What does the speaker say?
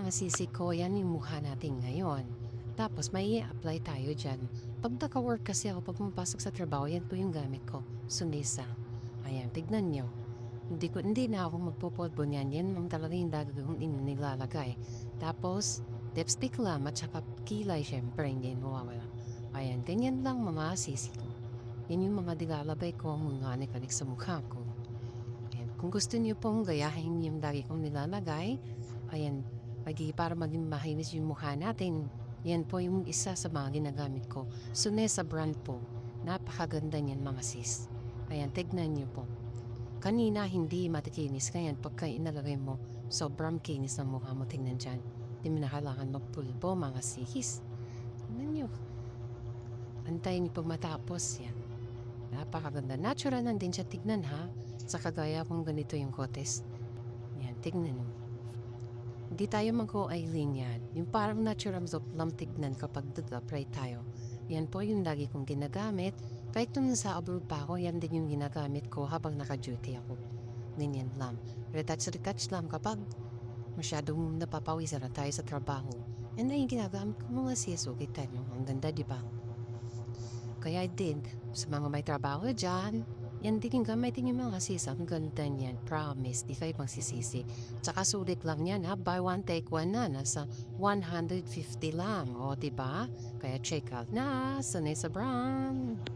mga sisi ko, yan yung mukha natin ngayon. Tapos may apply tayo dyan. Pag naka-work kasi ako, pag pumapasok sa trabaho, yan po yung gamit ko. Sunisa. Ayan, tignan nyo. Hindi na ako magpupodbo niyan. Yan ang talaga yung gagawin nilalagay. Tapos, lipstick lang at saka kilay, syempre, hindi mawawala. Ayan, ganyan lang mga sisi ko. Yan yung mga dilalabay ko, mga nikanik sa mukha ko. Ayan, kung gusto niyo pong gayahin yung lagi kong nilalagay, ayan, para maging mahinis yung mukha natin. Yan po yung isa sa mga ginagamit ko. Sunesa brand po. Napakaganda niyan mga sis. Ayan, tignan niyo po. Kanina hindi matikinis, ngayon pagka inalagay mo, sobrang kinis ng mukha mo. Tingnan dyan. Hindi mo na kailangan magpulbo mga sis. Tignan niyo. Antayin niyo po matapos yan. Napakaganda. Natural lang din siya tignan ha. Sa kagaya kung ganito yung kotes. Yan, tignan mo. Hindi tayo mag-o-eyelin yan. Yung parang natural lang tignan kapag nag-apply tayo. Yan po yung lagi kong ginagamit. Kahit nung nasa abroad pa ako, yan din yung ginagamit ko habang naka-duty ako. Ganyan lang. Retouch lang kapag masyadong napapawisan na tayo sa trabaho. Yan na yung ginagamit ko mga sis. Okay tayo. Ang ganda, di ba? Kaya din, sa mga may trabaho dyan, yan din yung gamitin yung mga sis. Ang ganda niyan. Promise, di kayo magsisisi. Tsaka sulit lang yan ha. Buy one, take one na. Nasa 150 lang. O, diba? Kaya check out na. Sunay sa brand.